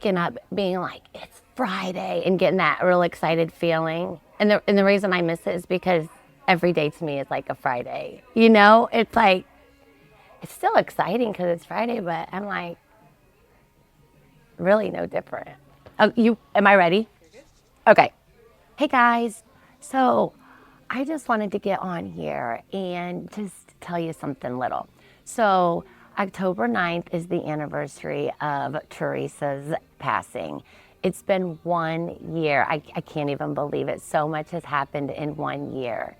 waking up being like, it's Friday, and getting that real excited feeling. And the reason I miss it is because every day to me is like a Friday. You know, it's like, it's still exciting because it's Friday, but I'm like, really no different. Am I ready? Okay. Hey guys. So I just wanted to get on here and just tell you something little. So October 9th is the anniversary of Teresa's passing. It's been 1 year. I can't even believe it. So much has happened in 1 year.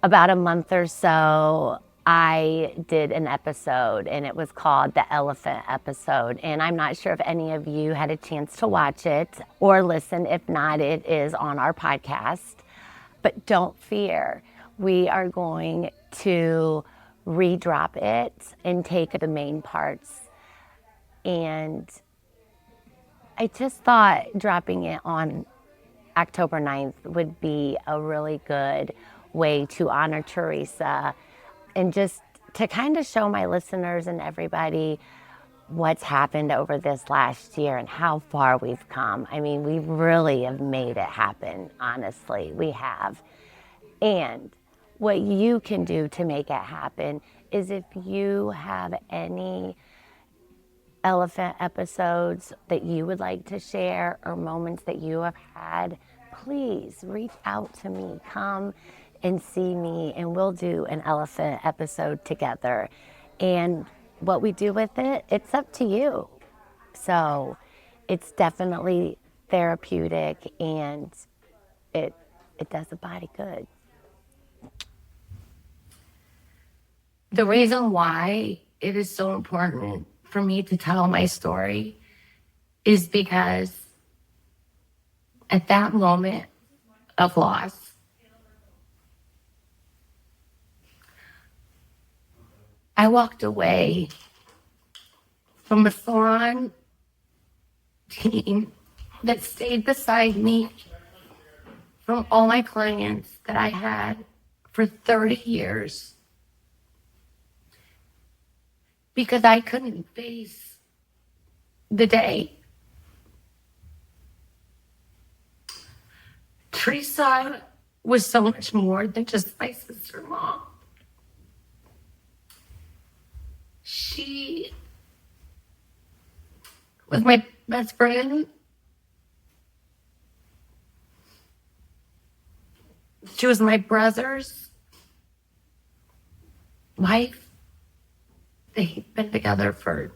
About a month or so, I did an episode, and it was called the Elephant episode. And I'm not sure if any of you had a chance to watch it or listen. If not, it is on our podcast. But don't fear, we are going to redrop it and take the main parts. And I just thought dropping it on October 9th would be a really good way to honor Teresa and just to kind of show my listeners and everybody what's happened over this last year and how far we've come. I mean, we really have made it happen, honestly, we have. And what you can do to make it happen is if you have any elephant episodes that you would like to share or moments that you have had, please reach out to me. Come and see me, and we'll do an elephant episode together. And what we do with it, it's up to you. So it's definitely therapeutic, and it does the body good. The reason why it is so important for me to tell my story is because at that moment of loss, I walked away from a salon team that stayed beside me, from all my clients that I had for 30 years, because I couldn't face the day. Teresa was so much more than just my sister-in-law. She was my best friend. She was my brother's wife. They've been together for,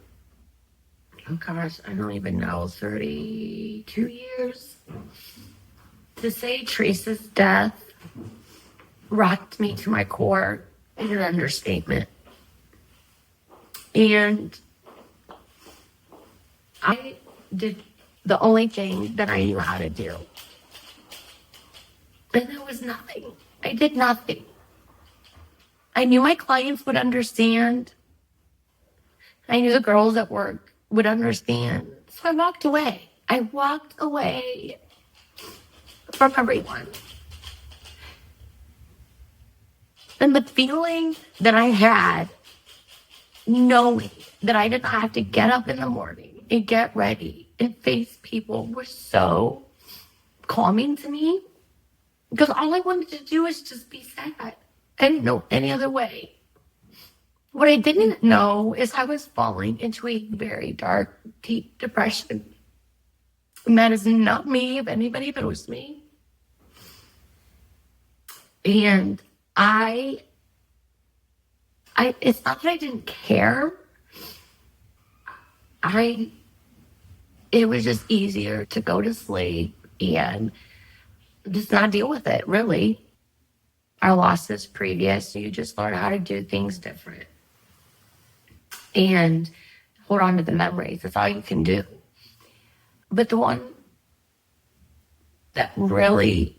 oh gosh, I don't even know, 32 years. To say Teresa's death rocked me to my core is an understatement. And I did the only thing that I knew how to do. And that was nothing. I did nothing. I knew my clients would understand. I knew the girls at work would understand. So I walked away. I walked away from everyone. And the feeling that I had, knowing that I did not have to get up in the morning and get ready and face people, was so calming to me. Because all I wanted to do was just be sad. I didn't know any other way. What I didn't know is I was falling into a very dark, deep depression. And that is not me, if anybody knows me. And it's not that I didn't care. It was just easier to go to sleep and just not deal with it, really. Our losses previous, you just learn how to do things different. And hold on to the memories. That's all you can do. But the one that really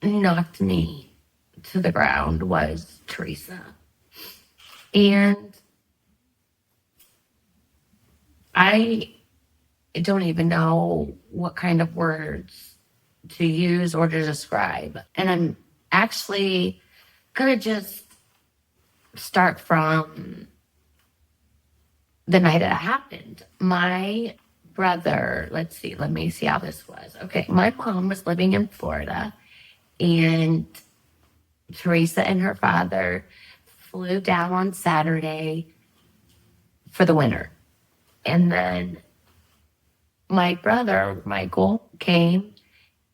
knocked me to the ground was Teresa. And I don't even know what kind of words to use or to describe. And I'm actually going to just start from the night it happened. My brother, let's see, let me see how this was. Okay, my mom was living in Florida, and Teresa and her father flew down on Saturday for the winter. And then my brother, Michael, came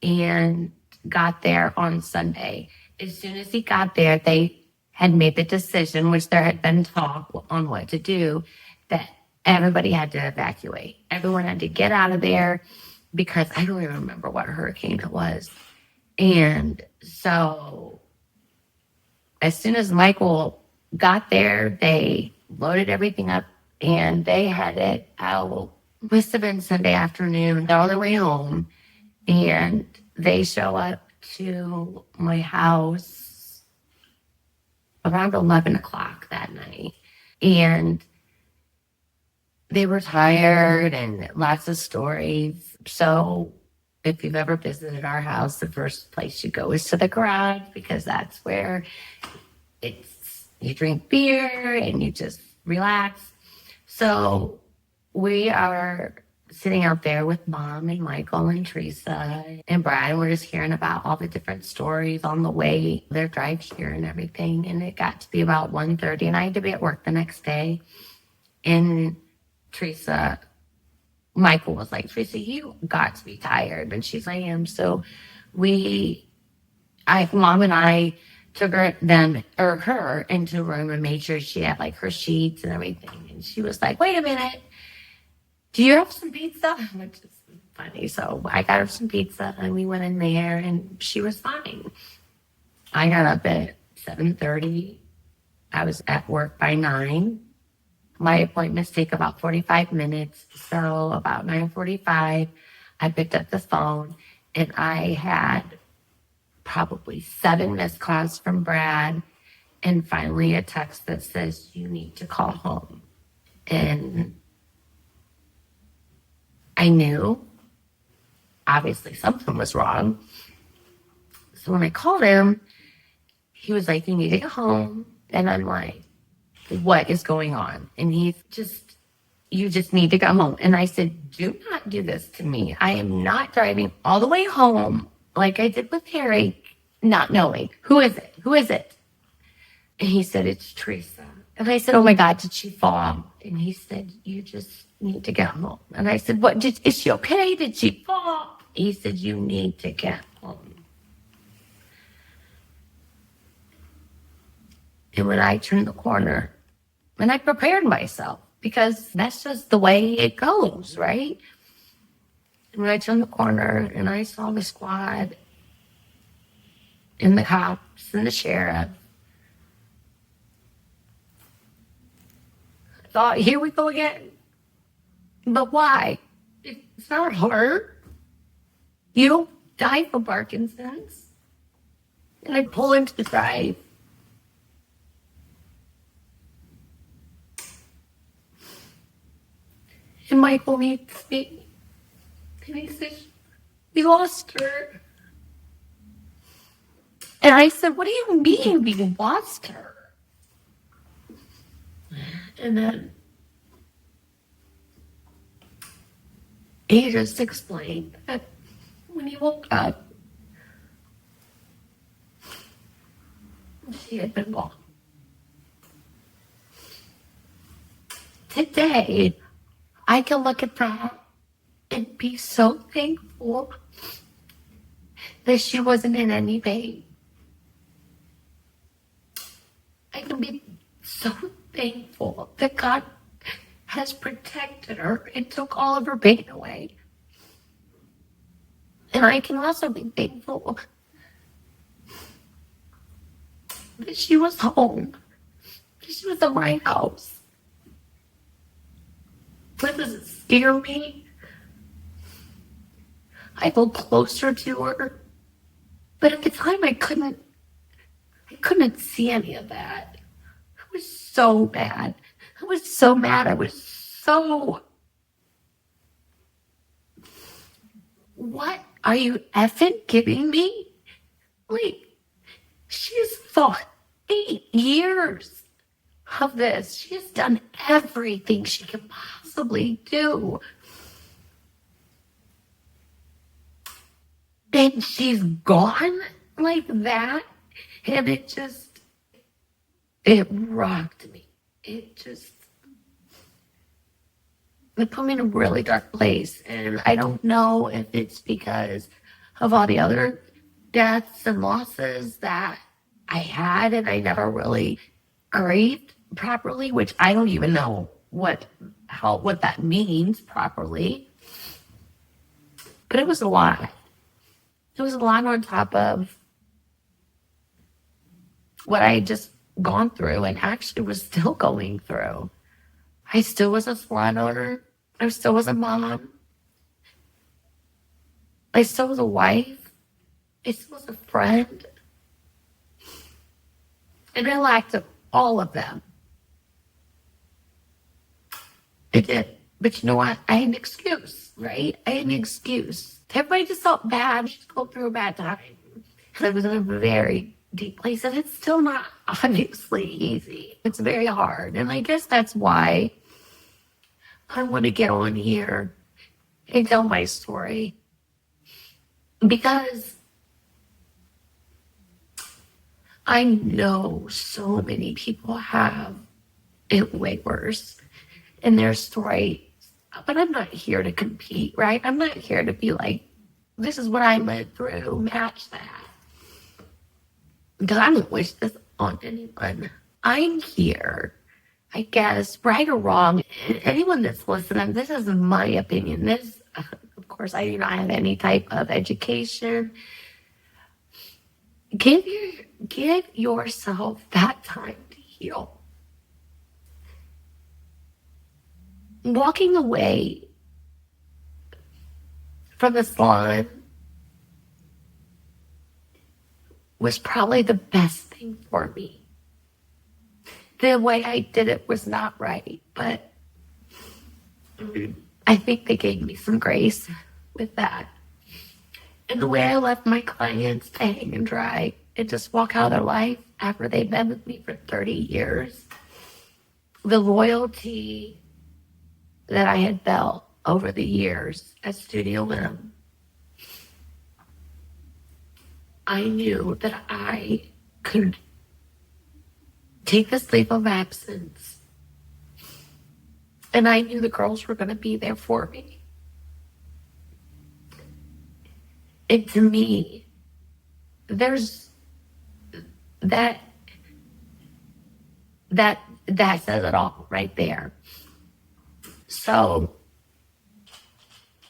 and got there on Sunday. As soon as he got there, they had made the decision, which there had been talk on what to do, that everybody had to evacuate. Everyone had to get out of there because I don't even remember what hurricane it was. And so as soon as Michael got there, they loaded everything up and they headed out. Must have been Sunday afternoon. They're on their way home, and they show up to my house around 11 o'clock that night. And they were tired and lots of stories. So if you've ever visited our house, the first place you go is to the garage because that's where you drink beer and you just relax. So we are sitting out there with Mom and Michael and Teresa and Brad. We're just hearing about all the different stories on the way, their drive here and everything. And it got to be about 1:30, and I had to be at work the next day. And Michael was like, Teresa, you got to be tired. And she's like, I am. So Mom and I took her into a room and made sure she had like her sheets and everything. And she was like, wait a minute, do you have some pizza? Which is funny. So I got her some pizza and we went in there and she was fine. I got up at 7:30. I was at work by 9. My appointments take about 45 minutes. So about 9:45, I picked up the phone and I had probably 7 missed calls from Brad, and finally a text that says, you need to call home. And I knew, obviously, something was wrong. So when I called him, he was like, you need to go home. And I'm like, what is going on? And you just need to go home. And I said, do not do this to me. I am not driving all the way home like I did with Harry, not knowing. Who is it? Who is it? And he said, it's Teresa. And I said, oh my God, did she fall? And he said, you just need to get home. And I said, is she okay? Did she fall? He said, you need to get home. And when I turned the corner, and I prepared myself because that's just the way it goes, right? And when I turned the corner and I saw the squad and the cops and the sheriff, I thought, here we go again. But why? It's not hard. You don't die from Parkinson's. And I pull into the drive. And Michael meets me. And he says, we lost her. And I said, what do you mean we lost her? And then he just explained that when he woke up, she had been gone. Today, I can look at that and be so thankful that she wasn't in any pain. I can be so thankful that God has protected her and took all of her pain away. And I can also be thankful that she was home, that she was in my house. That doesn't scare me. I feel closer to her. But at the time, I couldn't see any of that. It was so bad. I was so mad. I was so... What are you effing kidding me? Like, she's thought 8 years of this. She's done everything she can possibly do. And she's gone like that. And it rocked me. It put me in a really dark place. And I don't know if it's because of all the other deaths and losses that I had and I never really grieved properly, which I don't even know what that means properly. But it was a lot. It was a lot on top of what I had just gone through and actually was still going through. I still was a salon owner. I still was a mom. I still was a wife. I still was a friend. And I lacked all of them. I did. But you know what? I had an excuse, right? I had an excuse. Everybody just felt bad. Just go through a bad time. And I was in a very deep place. And it's still not obviously easy. It's very hard. And I guess that's why I want to get on here and tell my story. Because I know so many people have it way worse in their story. But I'm not here to compete, right? I'm not here to be like, this is what I went through, match that. Because I don't wish this on anyone. I'm here, I guess, right or wrong. Anyone that's listening, this is my opinion. This, of course, I do not have any type of education. Give yourself that time to heal. Walking away from the salon was probably the best thing for me. The way I did it was not right, but I think they gave me some grace with that. And the way I left my clients to hang and dry and just walk out of their life after they've been with me for 30 years. The loyalty that I had felt over the years at Studio M, I knew that I could take this leave of absence. And I knew the girls were going to be there for me. And to me, there's that says it all right there. So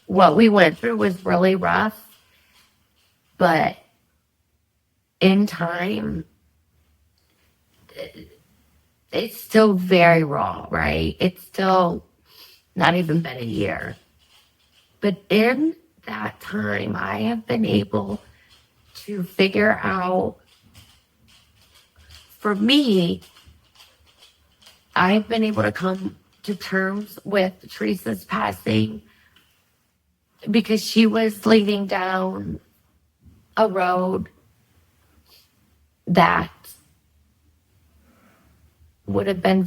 what we went through was really rough, but in time, it's still very raw, right? It's still not even been a year. But in that time, I have been able to figure out, for me, I've been able to come to terms with Teresa's passing because she was leading down a road that would have been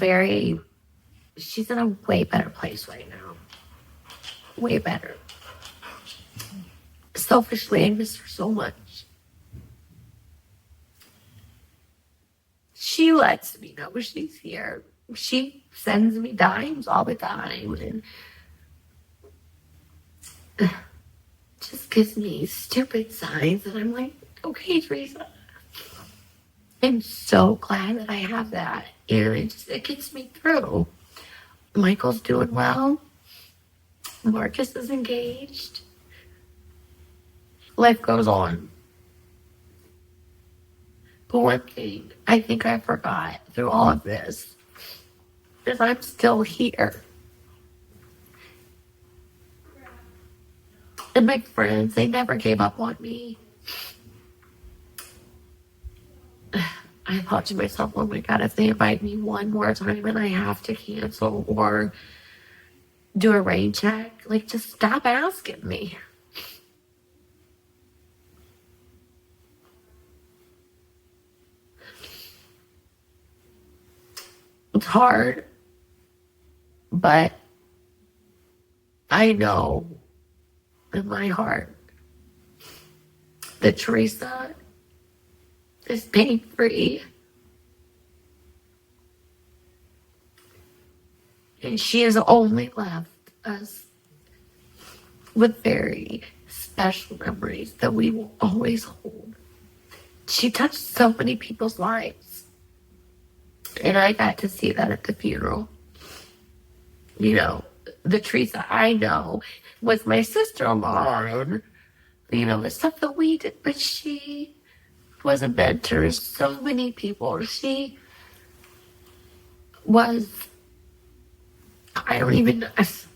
she's in a way better place right now. Way better. Selfishly, I miss her so much. She lets me know she's here. She sends me dimes all the time and just gives me stupid signs. And I'm like, okay, Teresa. I'm so glad that I have that. And it gets me through. Michael's doing well. Marcus is engaged. Life goes on. But one thing I think I forgot through all of this is I'm still here. And my friends, they never gave up on me. I thought to myself, oh my God, if they invite me one more time and I have to cancel or do a rain check, like just stop asking me. It's hard, but I know in my heart that Teresa is pain-free. And she has only left us with very special memories that we will always hold. She touched so many people's lives. And I got to see that at the funeral. You know, the Teresa I know was my sister-in-law, and, you know, the stuff that we did, but she was a mentor to so many people. She was, I don't even know,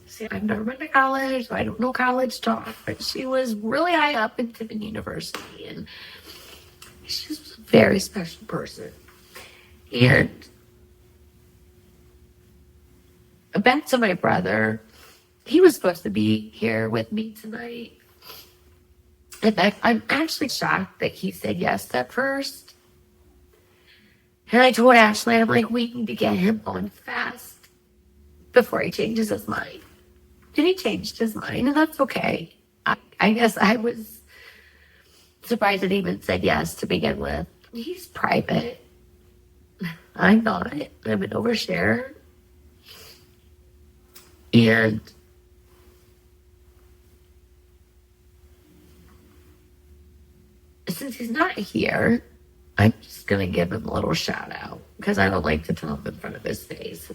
see, I've never been to college, so I don't know college talk, but she was really high up in Tiffin University, and she was a very special person. And back to my brother, he was supposed to be here with me tonight. In fact, I'm actually shocked that he said yes at first. And I told Ashley, I'm like, we need to get him on fast before he changes his mind. And he changed his mind, and that's okay. I guess I was surprised that he even said yes to begin with. He's private. I'm not. I'm an overshare. And since he's not here, I'm just going to give him a little shout out because I don't like to tell him in front of his face.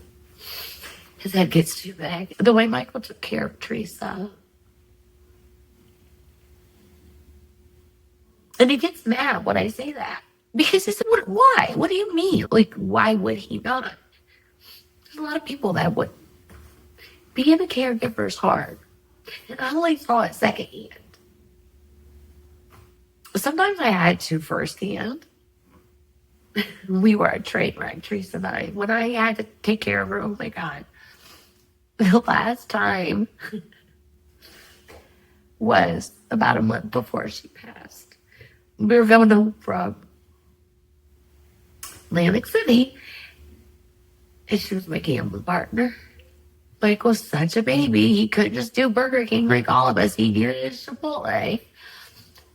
His head gets too big. The way Michael took care of Teresa. And he gets mad when I say that. Because he said, why? What do you mean? Like, why would he not? There's a lot of people that would. Being a caregiver is hard. And I only saw it secondhand. Sometimes I had to firsthand. We were a train wreck, Teresa and I. When I had to take care of her, oh my God. The last time was about a month before she passed. We were going home from Atlantic City, and she was my gambling partner. Mike was such a baby. He couldn't just do Burger King like all of us. He needed Chipotle.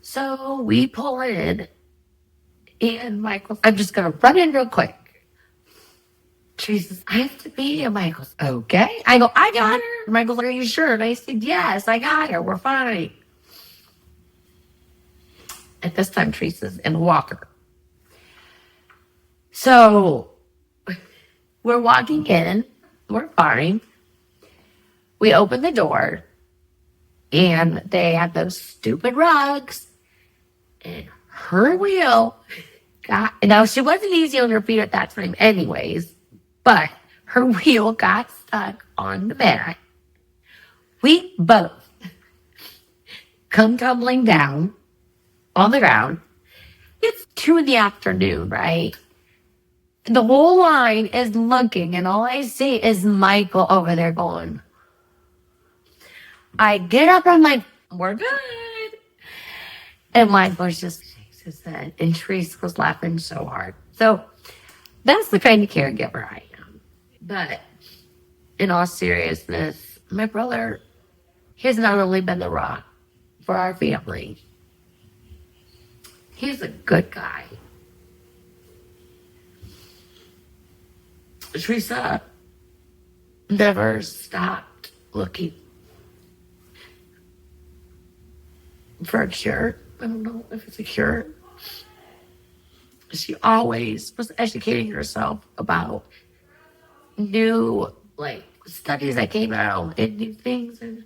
So we pull in, and Michael, I'm just going to run in real quick. She says, I have to be here. Michael's, okay. I go, I got her. Michael's like, are you sure? And I said, yes, I got her. We're fine. At this time, Teresa's in a walker. So we're walking in. We're fine. We open the door, and they had those stupid rugs. And her wheel got, now she wasn't easy on her feet at that time anyways, but her wheel got stuck on the mat. We both come tumbling down on the ground. It's 2 PM, right? The whole line is looking, and all I see is Michael over there going. I get up, I'm like, we're good. And Michael just shakes his head, and Teresa was laughing so hard. So that's the kind of caregiver I am. But in all seriousness, my brother, he's not only been the rock for our family, he's a good guy. Teresa never stopped looking for a cure. I don't know if it's a cure. She always was educating herself about new, like, studies that came out and new things. And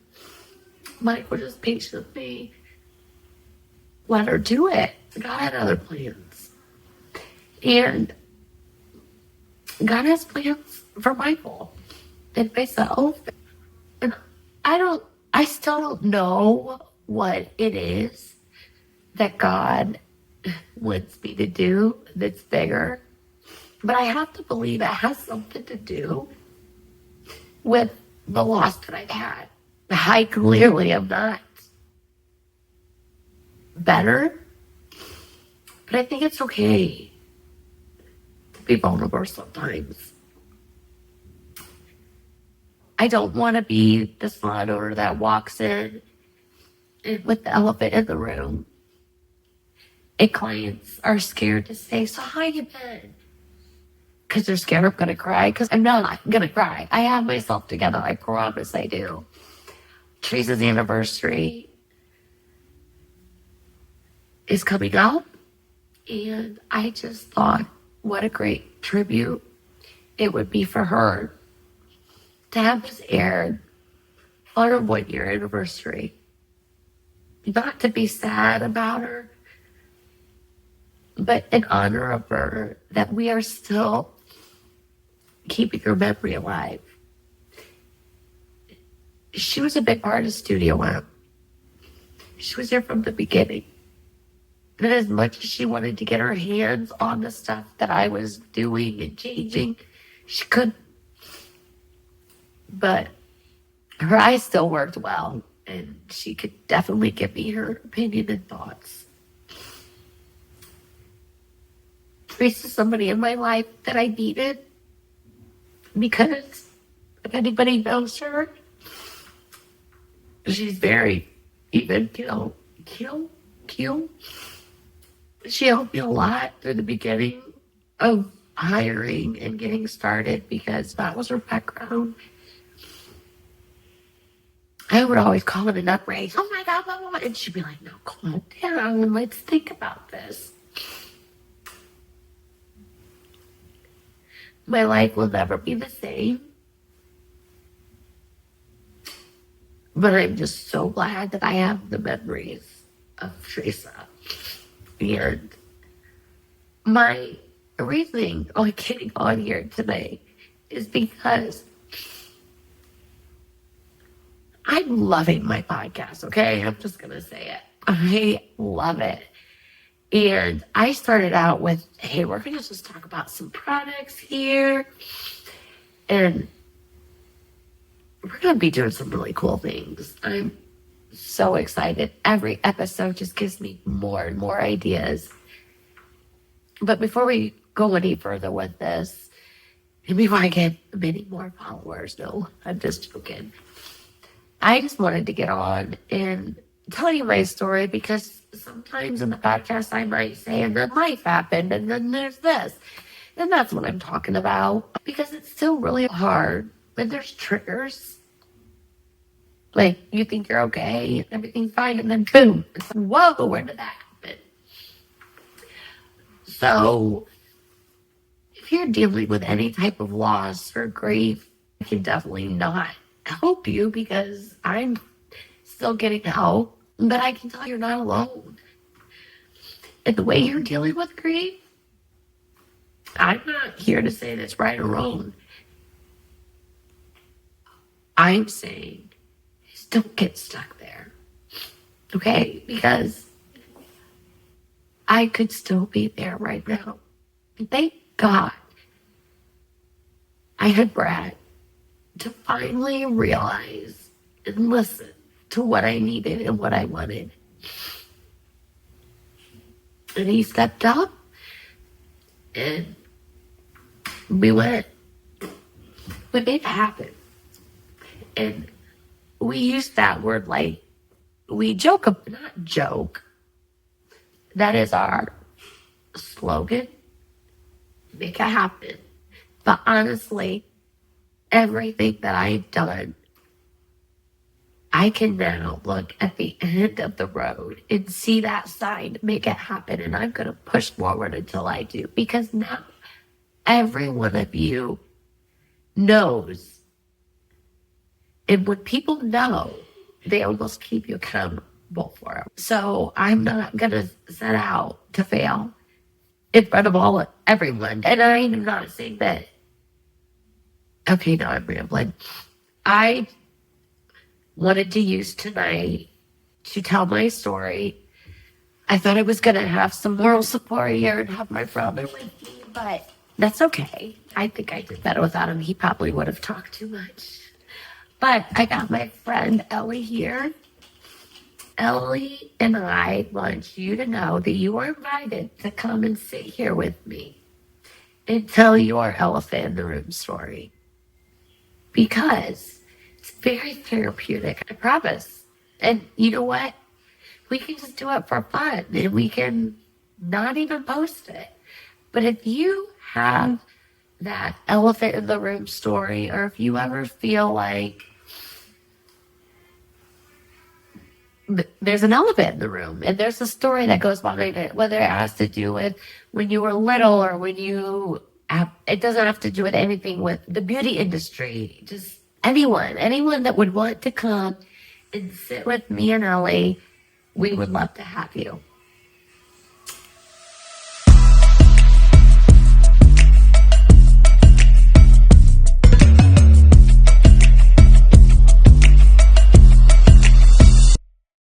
Mike would just patiently let her do it. God had other plans. And God has plans for Michael and myself. And I still don't know what it is that God wants me to do that's bigger. But I have to believe it has something to do with the loss that I've had. I clearly am not better, but I think it's okay to be vulnerable sometimes. I don't want to be the slide owner that walks in and with the elephant in the room. And clients are scared to say, so how you been? Because they're scared I'm going to cry. Because I'm not going to cry. I have myself together. I promise I do. Teresa's anniversary is coming up. And I just thought, what a great tribute it would be for her to have this aired on her 1 year anniversary. Not to be sad about her, but in honor of her, that we are still keeping her memory alive. She was a big part of Studio Amp. She was there from the beginning. And as much as she wanted to get her hands on the stuff that I was doing and changing, she couldn't. But her eyes still worked well, and she could definitely give me her opinion and thoughts. Teresa's somebody in my life that I needed, because if anybody knows her, she's very even keel. She helped me a lot through the beginning of hiring and getting started, because that was her background. I would always call it a nut race. Oh my God, blah, blah, blah. And she'd be like, no, calm down. Let's think about this. My life will never be the same. But I'm just so glad that I have the memories of Teresa. And my reasoning on getting on here today is because I'm loving my podcast, okay? I'm just going to say it. I love it. And I started out with, hey, we're going to just talk about some products here. And we're going to be doing some really cool things. I'm so excited. Every episode just gives me more and more ideas. But before we go any further with this, and before I get many more followers, no, I'm just joking. I just wanted to get on and tell you my story, because sometimes in the podcast I might say, and then life happened, and then there's this. And that's what I'm talking about, because it's still really hard when there's triggers. Like, you think you're okay, and everything's fine, and then boom, it's like, whoa, where did that happen? So, if you're dealing with any type of loss or grief, I can definitely not help you, because I'm still getting help, but I can tell you're not alone. And the way you're dealing with grief, I'm not here to say that's right or wrong. I'm saying is don't get stuck there. Okay? Because I could still be there right now. Thank God I had Brad to finally realize and listen to what I needed and what I wanted. And he stepped up, and we made it happen. And we use that word like, we joke, not joke. That is our slogan, make it happen. But honestly, everything that I've done, I can now look at the end of the road and see that sign, make it happen. And I'm going to push forward until I do. Because now every one of you knows. And when people know, they almost keep you accountable for it. So I'm not going to set out to fail in front of everyone. And I am not saying that. Okay, now I'm rambling. I wanted to use tonight to tell my story. I thought I was going to have some moral support here and have my brother with me, but that's okay. I think I did better without him. He probably would have talked too much. But I got my friend Ellie here. Ellie and I want you to know that you are invited to come and sit here with me and tell your elephant in the room story. Because it's very therapeutic, I promise. And you know what? We can just do it for fun, and we can not even post it. But if you have that elephant in the room story, or if you ever feel like there's an elephant in the room and there's a story that goes behind it, whether it has to do with when you were little or when you have, it doesn't have to do with anything with the beauty industry, just anyone that would want to come and sit with me and Ellie, we would love to have you.